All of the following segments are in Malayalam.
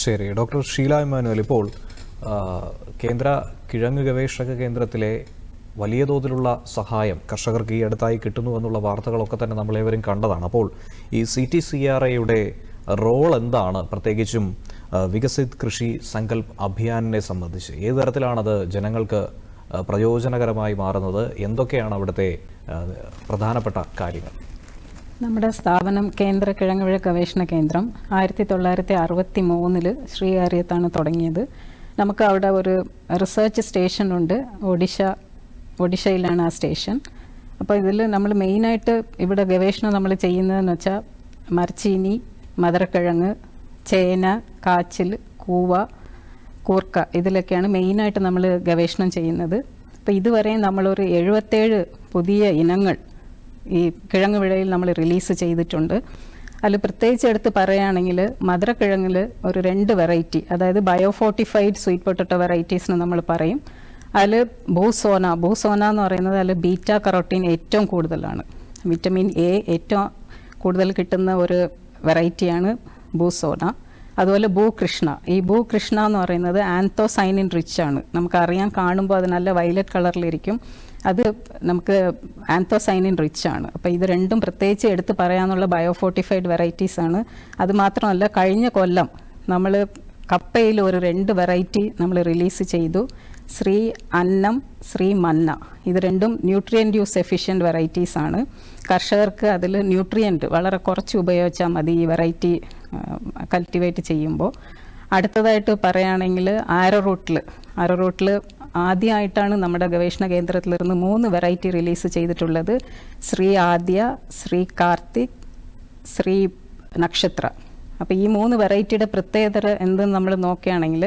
ശരി, ഡോക്ടർ ഷീല ഇമ്മാനുവൽ, ഇപ്പോൾ കേന്ദ്ര കിഴങ്ങ് ഗവേഷക കേന്ദ്രത്തിലെ വലിയ തോതിലുള്ള സഹായം കർഷകർക്ക് ഈ അടുത്തായി കിട്ടുന്നു എന്നുള്ള വാർത്തകളൊക്കെ തന്നെ നമ്മളേവരും കണ്ടതാണ്. അപ്പോൾ ഈ CTCRAയുടെ റോൾ എന്താണ്, പ്രത്യേകിച്ചും വികസിത് കൃഷി സങ്കൽപ് അഭിയാനിനെ സംബന്ധിച്ച് ഏത് തരത്തിലാണത് ജനങ്ങൾക്ക് പ്രയോജനകരമായി മാറുന്നത്? എന്തൊക്കെയാണ് അവിടുത്തെ പ്രധാനപ്പെട്ട കാര്യങ്ങൾ? നമ്മുടെ സ്ഥാപനം കേന്ദ്ര കിഴങ്ങുവിള ഗവേഷണ കേന്ദ്രം 1963 ശ്രീകാര്യത്താണ് തുടങ്ങിയത്. നമുക്ക് അവിടെ ഒരു റിസർച്ച് സ്റ്റേഷൻ ഉണ്ട്, ഒഡീഷയിലാണ് ആ സ്റ്റേഷൻ. അപ്പോൾ ഇതിൽ നമ്മൾ മെയിനായിട്ട് ഇവിടെ ഗവേഷണം നമ്മൾ ചെയ്യുന്നതെന്ന് വെച്ചാൽ മരച്ചീനി, മധുരക്കിഴങ്ങ്, ചേന, കാച്ചിൽ, കൂവ, കൂർക്ക, ഇതിലൊക്കെയാണ് മെയിനായിട്ട് നമ്മൾ ഗവേഷണം ചെയ്യുന്നത്. അപ്പോൾ ഇതുവരെ നമ്മളൊരു 77 പുതിയ ഇനങ്ങൾ ഈ കിഴങ്ങ് വിളയിൽ നമ്മൾ റിലീസ് ചെയ്തിട്ടുണ്ട്. അതിൽ പ്രത്യേകിച്ച് എടുത്ത് പറയുകയാണെങ്കിൽ മധുരക്കിഴങ്ങിൽ ഒരു 2 വെറൈറ്റി, അതായത് ബയോഫോർട്ടിഫൈഡ് സ്വീറ്റ് പൊട്ടറ്റോ വെറൈറ്റീസിന് നമ്മൾ പറയും. അതിൽ ഭൂസോന എന്ന് പറയുന്നത് അതിൽ ബീറ്റ കറോട്ടീൻ ഏറ്റവും കൂടുതലാണ്, വിറ്റമിൻ എ ഏറ്റവും കൂടുതൽ കിട്ടുന്ന ഒരു വെറൈറ്റിയാണ് ഭൂസോന. അതുപോലെ ഭൂകൃഷ്ണ, ഈ ഭൂകൃഷ്ണ എന്ന് പറയുന്നത് ആന്തോസൈനിൻ റിച്ച് ആണ്. നമുക്കറിയാം, കാണുമ്പോൾ അത് നല്ല വയലറ്റ് കളറിലിരിക്കും, അത് നമുക്ക് ആന്തോസൈനിൻ റിച്ച് ആണ്. അപ്പോൾ ഇത് രണ്ടും പ്രത്യേകിച്ച് എടുത്ത് പറയാനുള്ള ബയോഫോർട്ടിഫൈഡ് വെറൈറ്റീസ് ആണ്. അതുമാത്രമല്ല, കഴിഞ്ഞ കൊല്ലം നമ്മൾ കപ്പയിൽ ഒരു 2 വെറൈറ്റി നമ്മൾ റിലീസ് ചെയ്തു. ശ്രീ അന്നം, ശ്രീ മന്ന, ഇത് രണ്ടും ന്യൂട്രിയൻ്റ് യൂസ് എഫിഷ്യൻറ്റ് വെറൈറ്റീസ് ആണ്. കർഷകർക്ക് അതിൽ ന്യൂട്രിയൻറ്റ് വളരെ കുറച്ച് ഉപയോഗിച്ചാൽ മതി ഈ വെറൈറ്റി കൾട്ടിവേറ്റ് ചെയ്യുമ്പോൾ. അടുത്തതായിട്ട് പറയുകയാണെങ്കിൽ ആരോറൂട്ടിൽ ആദ്യമായിട്ടാണ് നമ്മുടെ ഗവേഷണ കേന്ദ്രത്തിലിരുന്ന് 3 വെറൈറ്റി റിലീസ് ചെയ്തിട്ടുള്ളത്. ശ്രീ ആദ്യ, ശ്രീ കാർത്തിക്, ശ്രീ നക്ഷത്ര. അപ്പോൾ ഈ 3 വെറൈറ്റിയുടെ പ്രത്യേകത എന്തെന്ന് നമ്മൾ നോക്കുകയാണെങ്കിൽ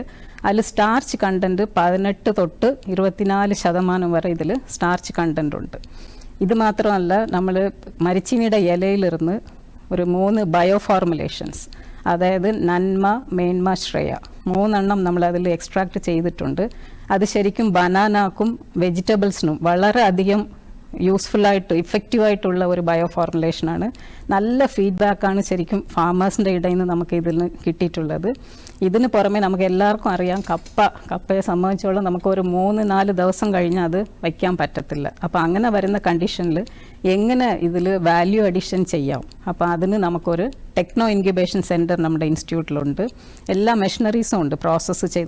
അതിൽ സ്റ്റാർച്ച് കണ്ടൻറ്റ് 18 തൊട്ട് 24% വരെ ഇതിൽ സ്റ്റാർച്ച് കണ്ടൻറ്റ് ഉണ്ട്. ഇത് മാത്രമല്ല, നമ്മൾ മരച്ചീനിയുടെ ഇലയിലിരുന്ന് ഒരു 3 ബയോ ഫോർമുലേഷൻസ്, അതായത് നന്മ, മേന്മ, ശ്രേയ, 3 എണ്ണം നമ്മളതിൽ എക്സ്ട്രാക്ട് ചെയ്തിട്ടുണ്ട്. അത് ശരിക്കും ബനാനാക്കും വെജിറ്റബിൾസിനും വളരെ അധികം യൂസ്ഫുള്ളായിട്ട് ഇഫക്റ്റീവായിട്ടുള്ള ഒരു ബയോ ഫോർമുലേഷനാണ്. നല്ല ഫീഡ്ബാക്കാണ് ശരിക്കും ഫാമേഴ്സിൻ്റെ ഇടയിൽ നിന്ന് നമുക്ക് ഇതിൽ കിട്ടിയിട്ടുള്ളത്. ഇതിന് പുറമെ നമുക്ക് എല്ലാവർക്കും അറിയാം, കപ്പയെ സംബന്ധിച്ചോളം നമുക്കൊരു 3-4 ദിവസം കഴിഞ്ഞാൽ അത് വയ്ക്കാൻ പറ്റത്തില്ല. അപ്പോൾ അങ്ങനെ വരുന്ന കണ്ടീഷനിൽ എങ്ങനെ ഇതിൽ വാല്യൂ അഡീഷൻ ചെയ്യാം, അപ്പോൾ അതിന് നമുക്കൊരു ടെക്നോ ഇൻക്യുബേഷൻ സെൻറ്റർ നമ്മുടെ ഇൻസ്റ്റിറ്റ്യൂട്ടിലുണ്ട്. എല്ലാ മെഷീനറീസും ഉണ്ട്,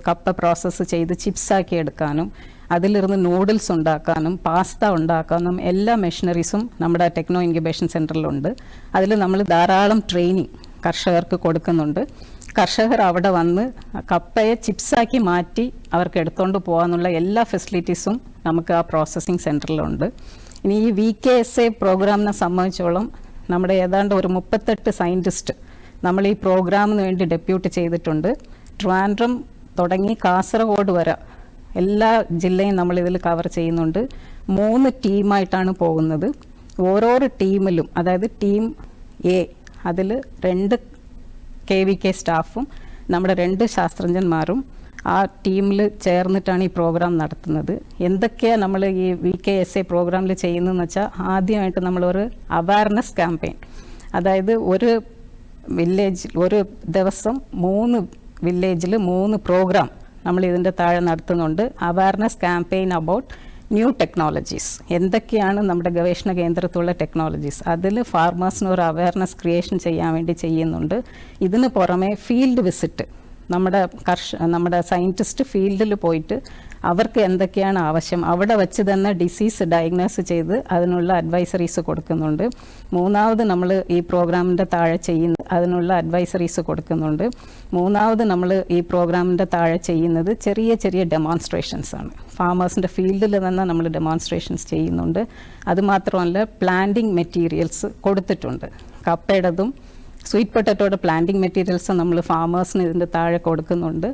കപ്പ പ്രോസസ്സ് ചെയ്ത് ചിപ്സാക്കി എടുക്കാനും അതിലിരുന്ന് നൂഡിൽസ് ഉണ്ടാക്കാനും പാസ്ത ഉണ്ടാക്കാനും എല്ലാ മെഷീനറീസും നമ്മുടെ ടെക്നോ ഇൻക്യുബേഷൻ സെൻറ്ററിലുണ്ട്. അതിൽ നമ്മൾ ധാരാളം ട്രെയിനിങ് കർഷകർക്ക് കൊടുക്കുന്നുണ്ട്. കർഷകർ അവിടെ വന്ന് കപ്പയെ ചിപ്സാക്കി മാറ്റി അവർക്ക് എടുത്തുകൊണ്ട് പോകാനുള്ള എല്ലാ ഫെസിലിറ്റീസും നമുക്ക് ആ പ്രോസസ്സിംഗ് സെൻറ്ററിലുണ്ട്. ഇനി ഈ VKSA പ്രോഗ്രാമിനെ സംബന്ധിച്ചോളം നമ്മുടെ ഏതാണ്ട് ഒരു 38 സയൻറ്റിസ്റ്റ് നമ്മൾ ഈ പ്രോഗ്രാമിന് വേണ്ടി ഡെപ്യൂട്ട് ചെയ്തിട്ടുണ്ട്. ട്രിവാൻഡ്രം തുടങ്ങി കാസർഗോഡ് വരെ എല്ലാ ജില്ലയും നമ്മളിതിൽ കവർ ചെയ്യുന്നുണ്ട്. 3 ടീമായിട്ടാണ് പോകുന്നത്. ഓരോരോ ടീമിലും, അതായത് ടീം A അതിൽ 2 KVK സ്റ്റാഫും നമ്മുടെ 2 ശാസ്ത്രജ്ഞന്മാരും ആ ടീമിൽ ചേർന്നിട്ടാണ് ഈ പ്രോഗ്രാം നടത്തുന്നത്. എന്തൊക്കെയാണ് നമ്മൾ ഈ VKSA പ്രോഗ്രാമിൽ ചെയ്യുന്നതെന്ന് വെച്ചാൽ, ആദ്യമായിട്ട് നമ്മളൊരു അവയർനെസ് ക്യാമ്പയിൻ, അതായത് ഒരു ദിവസം 3 വില്ലേജിൽ 3 പ്രോഗ്രാം നമ്മൾ ഇതിൻ്റെ താഴെ നടത്തുന്നുണ്ട്. Awareness campaign about new technologies, എന്തൊക്കെയാണ് നമ്മുടെ ഗവേഷണ കേന്ദ്രത്തിലുള്ള ടെക്നോളജീസ്, അതിൽ ഫാർമേഴ്സിന് ഒരു അവയർനെസ് ക്രിയേഷൻ ചെയ്യാൻ വേണ്ടി ചെയ്യുന്നുണ്ട്. ഇതിന് പുറമെ ഫീൽഡ് വിസിറ്റ്, നമ്മുടെ സയൻറ്റിസ്റ്റ് ഫീൽഡിൽ പോയിട്ട് അവർക്ക് എന്തൊക്കെയാണ് ആവശ്യം അവിടെ വെച്ച് തന്നെ ഡിസീസ് ഡയഗ്നോസ് ചെയ്ത് അതിനുള്ള അഡ്വൈസറീസ് കൊടുക്കുന്നുണ്ട്. 3ാമത് നമ്മൾ ഈ പ്രോഗ്രാമിൻ്റെ താഴെ അതിനുള്ള അഡ്വൈസറീസ് കൊടുക്കുന്നുണ്ട്. 3ാമത് നമ്മൾ ഈ പ്രോഗ്രാമിൻ്റെ താഴെ ചെയ്യുന്നത് ചെറിയ ഡെമോൺസ്ട്രേഷൻസ് ആണ്. ഫാമേഴ്സിൻ്റെ ഫീൽഡിൽ തന്നെ നമ്മൾ ഡെമോൺസ്ട്രേഷൻസ് ചെയ്യുന്നുണ്ട്. അതുമാത്രമല്ല, പ്ലാന്റിംഗ് മെറ്റീരിയൽസ് കൊടുത്തിട്ടുണ്ട്. കപ്പയുടേതും സ്വീറ്റ് പൊട്ടറ്റോയുടെ പ്ലാന്റിംഗ് മെറ്റീരിയൽസ് നമ്മൾ ഫാമേഴ്സിന് ഇതിൻ്റെ താഴെ കൊടുക്കുന്നുണ്ട്.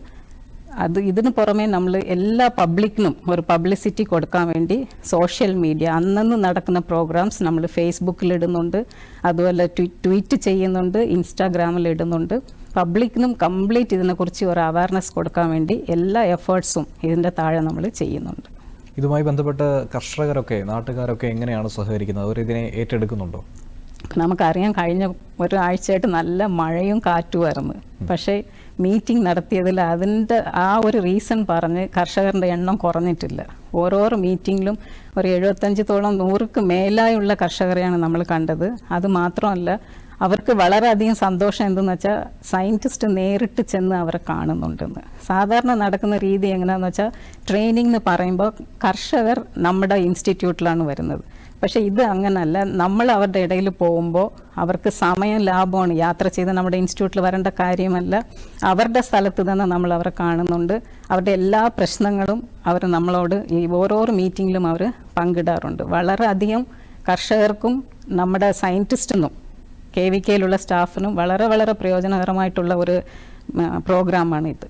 ഇതിന് പുറമെ നമ്മൾ എല്ലാ പബ്ലിക്കിനും ഒരു പബ്ലിസിറ്റി കൊടുക്കാൻ വേണ്ടി സോഷ്യൽ മീഡിയ, അന്നന്ന് നടക്കുന്ന പ്രോഗ്രാംസ് നമ്മൾ ഫേസ്ബുക്കിൽ ഇടുന്നുണ്ട്, അതുപോലെ ട്വീറ്റ് ചെയ്യുന്നുണ്ട്, ഇൻസ്റ്റാഗ്രാമിൽ ഇടുന്നുണ്ട്. പബ്ലിക്കിനും കംപ്ലീറ്റ് ഇതിനെക്കുറിച്ച് ഒരു അവയർനെസ് കൊടുക്കാൻ വേണ്ടി എല്ലാ എഫേർട്സും ഇതിൻ്റെ താഴെ നമ്മൾ ചെയ്യുന്നുണ്ട്. ഇതുമായി ബന്ധപ്പെട്ട് കർഷകരൊക്കെ, നാട്ടുകാരൊക്കെ എങ്ങനെയാണ് സഹകരിക്കുന്നത്? അവർ ഇതിനെ ഏറ്റെടുക്കുന്നുണ്ടോ? നമുക്കറിയാം, കഴിഞ്ഞ ഒരാഴ്ചയായിട്ട് നല്ല മഴയും കാറ്റുമായിരുന്നു. പക്ഷേ മീറ്റിംഗ് നടത്തിയതിൽ അതിൻ്റെ ആ ഒരു റീസൺ പറഞ്ഞ് കർഷകരുടെ എണ്ണം കുറഞ്ഞിട്ടില്ല. ഓരോരോ മീറ്റിങ്ങിലും ഒരു 75-ഓളം 100ക്ക് മേലായുള്ള കർഷകരെയാണ് നമ്മൾ കണ്ടത്. അത് മാത്രമല്ല, അവർക്ക് വളരെയധികം സന്തോഷം എന്തെന്ന് വെച്ചാൽ സയൻറ്റിസ്റ്റ് നേരിട്ട് ചെന്ന് അവരെ കാണുന്നുണ്ടെന്ന്. സാധാരണ നടക്കുന്ന രീതി എങ്ങനെയാണെന്ന് വെച്ചാൽ ട്രെയിനിങ് എന്ന് പറയുമ്പോൾ കർഷകർ നമ്മുടെ ഇൻസ്റ്റിറ്റ്യൂട്ടിലാണ് വരുന്നത്. പക്ഷേ ഇത് അങ്ങനല്ല. നമ്മൾ അവരുടെ ഇടയിൽ പോകുമ്പോൾ അവർക്ക് സമയം ലാഭമാണ്. യാത്ര ചെയ്ത് നമ്മുടെ ഇൻസ്റ്റിറ്റ്യൂട്ടിൽ വരേണ്ട കാര്യമല്ല. അവരുടെ സ്ഥലത്ത് തന്നെ നമ്മൾ അവരെ കാണുന്നുണ്ട്. അവരുടെ എല്ലാ പ്രശ്നങ്ങളും അവർ നമ്മളോട് ഈ ഓരോരോ മീറ്റിങ്ങിലും അവർ പങ്കിടാറുണ്ട്. വളരെയധികം കർഷകർക്കും നമ്മുടെ സയൻറ്റിസ്റ്റിനും KVKയിലുള്ള സ്റ്റാഫിനും വളരെ വളരെ പ്രയോജനകരമായിട്ടുള്ള ഒരു പ്രോഗ്രാമാണ് ഇത്.